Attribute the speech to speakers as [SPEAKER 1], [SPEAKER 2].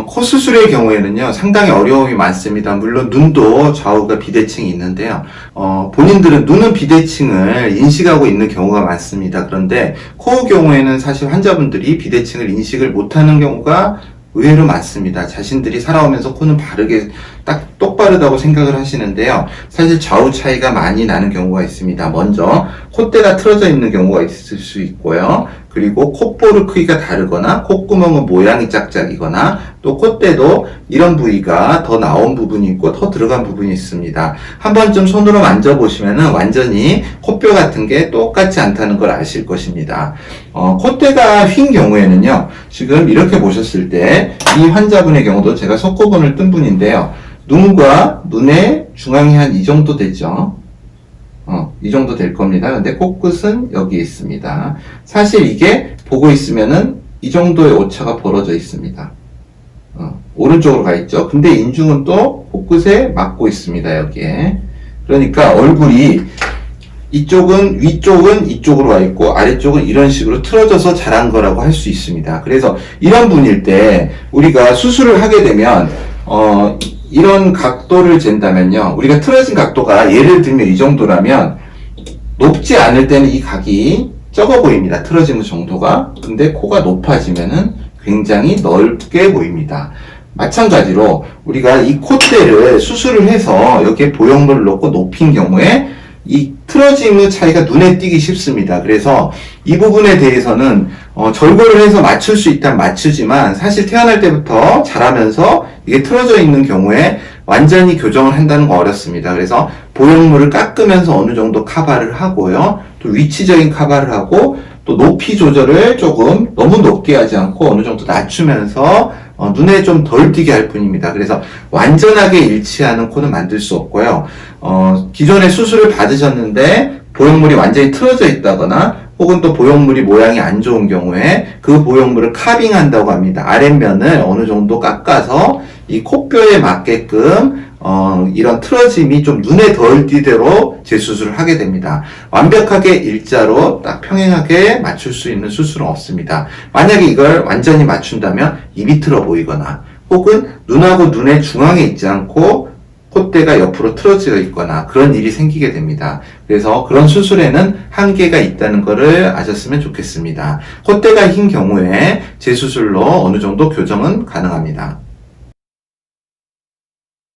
[SPEAKER 1] 코 수술의 경우에는요, 상당히 어려움이 많습니다. 물론 눈도 좌우가 비대칭이 있는데요. 본인들은 눈은 비대칭을 인식하고 있는 경우가 많습니다. 그런데 코 경우에는 사실 환자분들이 비대칭을 인식을 못하는 경우가 의외로 많습니다. 자신들이 살아오면서 코는 바르게 딱 똑바르다고 생각을 하시는데요. 사실 좌우 차이가 많이 나는 경우가 있습니다. 먼저 콧대가 틀어져 있는 경우가 있을 수 있고요. 그리고 콧볼의 크기가 다르거나 콧구멍의 모양이 짝짝이거나 또 콧대도 이런 부위가 더 나온 부분이 있고 더 들어간 부분이 있습니다. 한번 좀 손으로 만져보시면은 완전히 콧뼈 같은 게 똑같지 않다는 걸 아실 것입니다. 콧대가 휜 경우에는요, 지금 이렇게 보셨을 때 이 환자분의 경우도 제가 석고본을 뜬 분인데요. 눈과 눈의 중앙이 한 이 정도 되죠. 이 정도 될 겁니다. 근데 코끝은 여기 있습니다. 사실 이게 보고 있으면은 이 정도의 오차가 벌어져 있습니다. 오른쪽으로 가 있죠. 근데 인중은 또 코끝에 맞고 있습니다. 여기에. 그러니까 얼굴이 위쪽은 이쪽으로 와 있고 아래쪽은 이런 식으로 틀어져서 자란 거라고 할 수 있습니다. 그래서 이런 분일 때 우리가 수술을 하게 되면 이런 각도를 잰다면요, 우리가 틀어진 각도가 예를 들면 이 정도라면 높지 않을 때는 이 각이 적어 보입니다. 틀어지는 정도가. 근데 코가 높아지면은 굉장히 넓게 보입니다. 마찬가지로 우리가 이 콧대를 수술을 해서 여기에 보형물을 넣고 높인 경우에 이 틀어짐의 차이가 눈에 띄기 쉽습니다. 그래서 이 부분에 대해서는 절골을 해서 맞출 수 있다면 맞추지만 사실 태어날 때부터 자라면서 이게 틀어져 있는 경우에 완전히 교정을 한다는 거 어렵습니다. 그래서 보형물을 깎으면서 어느 정도 커버를 하고요. 또 위치적인 커버를 하고 또 높이 조절을 조금 너무 높게 하지 않고 어느 정도 낮추면서 눈에 좀 덜 띄게 할 뿐입니다. 그래서 완전하게 일치하는 코는 만들 수 없고요. 기존에 수술을 받으셨는데 보형물이 완전히 틀어져 있다거나 혹은 또 보형물이 모양이 안 좋은 경우에 그 보형물을 카빙한다고 합니다. 아랫면을 어느 정도 깎아서 이 코뼈에 맞게끔 이런 틀어짐이 좀 눈에 덜 띄도록 재수술을 하게 됩니다. 완벽하게 일자로 딱 평행하게 맞출 수 있는 수술은 없습니다. 만약에 이걸 완전히 맞춘다면 입이 틀어 보이거나 혹은 눈하고 눈의 중앙에 있지 않고 콧대가 옆으로 틀어져 있거나 그런 일이 생기게 됩니다. 그래서 그런 수술에는 한계가 있다는 것을 아셨으면 좋겠습니다. 콧대가 휜 경우에 재수술로 어느 정도 교정은 가능합니다.